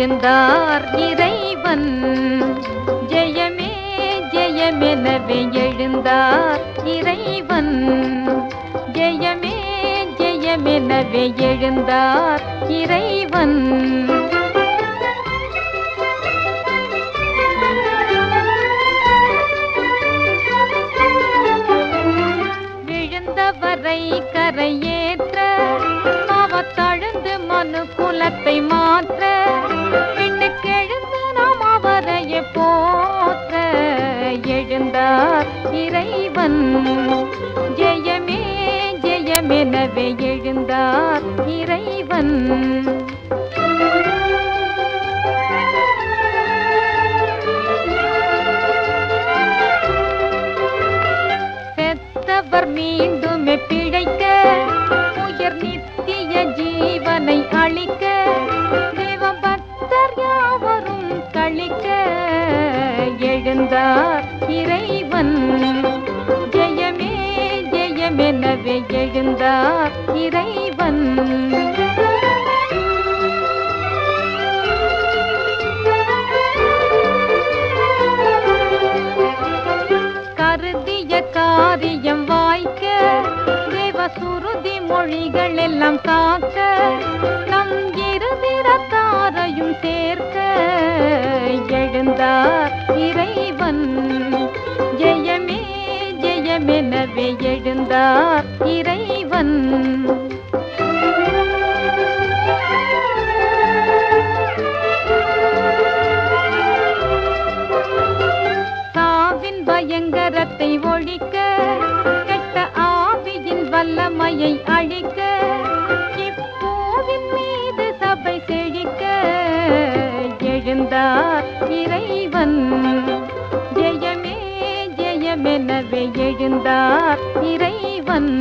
எழுந்தார் இறைவன். ஜெயமே ஜெயமெனவே எழுந்தார் இறைவன். ஜெயமே ஜெயமெனவே எழுந்தார் இறைவன். விழுந்தவரை கரையேற்ற அவத்தழுந்து மனு குலத்தை மாற்ற விண்ணுக்கெழுந்து நாம் அவரையே போற்ற எழுந்தார் இறைவன். ஜெயமே ஜெயமெனவே எழுந்தார் இறைவன். செத்தவர் மீண்டுமே பிழைக்க உயர் நித்திய ஜீவனை அளிக்க தேவபக்தர் யாவரும் களிக்க எழுந்தார் இறைவன். ஜெயமே ஜெயமெனவே எழுந்தார் இறைவன். கருதிய காரியம் வாய்க்க தேவசுருதி மொழிகள் எல்லாம் காக்க நம் இருதிரத்தாரையும் சேர்க்க எழுந்தார் இறைவன். ஜெயமே ஜெயமெனவே எழுந்தார் இறைவன். சாவின் பயங்கரத்தை ஒழிக்க கெட்ட ஆவியின் வல்லமையை அழிக்க இப்பூவின் மீது சபை செழிக்க எழுந்தார் இறைவன். ஜெயமே ஜெயமெனவே எழுந்தார் இறைவன்.